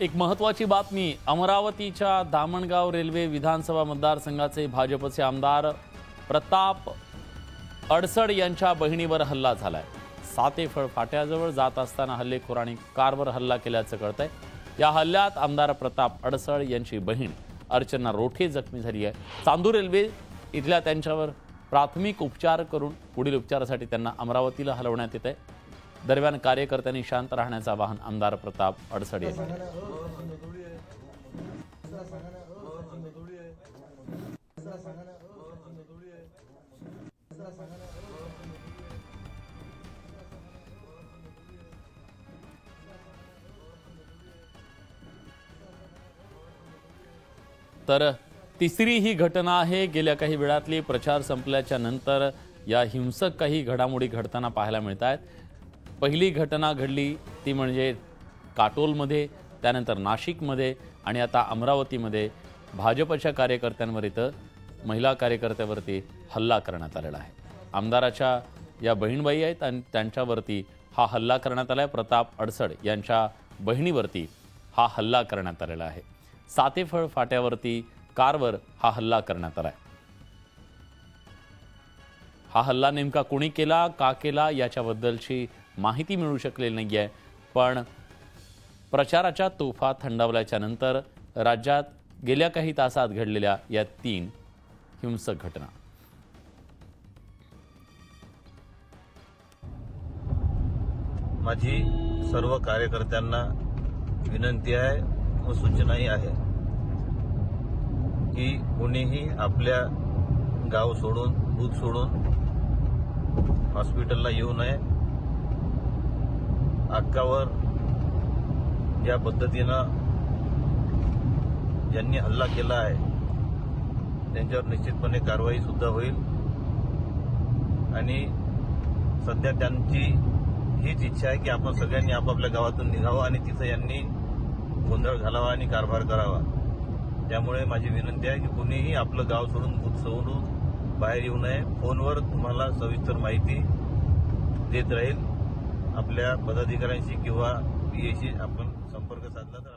एक महत्त्वाची बातमी। अमरावतीच्या दामणगाव रेल्वे विधानसभा मतदारसंघाचे भाजपचे आमदार प्रताप अडसड यांच्या बहिणीवर हल्ला झालाय। सातेफळ फाट्याजवळ जात असताना हल्लेखोरांनी कारवर हल्ला केल्याचं कळतंय। या हल्ल्यात आमदार प्रताप अडसड यांची बहीण अर्चना रोठे जखमी झाली आहे। चांदूर रेल्वे इथल्या त्यांच्यावर प्राथमिक उपचार करून पुढील उपचारासाठी त्यांना अमरावतीला हलवण्यात येत आहे। दरम्यान कार्यकर्त्यांनी शांत राहण्याचं आवाहन आमदार प्रताप अडसड यांनी केलं। तर तिसरी ही घटना आहे। गेल्या काही वेळातली प्रचार संपल्याच्या नंतर या हिंसक काही घडामोडी घडताना पाहायला मिळतात। पहिली घटना घडली ती म्हणजे काटोलमध्ये, त्यानंतर नाशिकमध्ये आणि आता अमरावतीमध्ये भाजपच्या कार्यकर्त्यांवर इथं महिला कार्यकर्त्यावरती हल्ला करण्यात आलेला आहे। आमदाराच्या या बहीणबाई आहेत आणि त्यांच्यावरती हा हल्ला करण्यात आला आहे। प्रताप अडसड यांच्या बहिणीवरती हा हल्ला करण्यात आलेला आहे। सातेफळ फाट्यावरती कारवर हा हल्ला करण्यात आला आहे। हा हल्ला नेमका कोणी केला, का केला याच्याबद्दलची माहिती मिळू शकलेली नाही आहे। पण प्रचाराच्या तोफा थंडावल्याच्या नंतर राज्यात गेल्या काही तासात घडलेल्या या 3 हिंसक घटना। माझी सर्व कार्यकर्त्यांना विनंती आहे व सूचनाही आहे की कोणीही आपल्या गाव सोडून, बूथ सोडून हॉस्पिटलला येऊ नये। हक्कावर ज्या पद्धतीनं ज्यांनी हल्ला केला आहे त्यांच्यावर निश्चितपणे कारवाई सुद्धा होईल आणि सध्या त्यांची हीच इच्छा आहे की आपण सगळ्यांनी आपापल्या गावातून निघावं आणि तिथं यांनी गोंधळ घालावा आणि कारभार करावा। त्यामुळे माझी विनंती आहे की कोणीही आपलं गाव सोडून, बूथ सोडून बाहेर येऊ नये। फोनवर तुम्हाला सविस्तर माहिती देत राहील। आपल्या पदाधिकाऱ्यांशी किंवा पीएशी आपण संपर्क साधला तर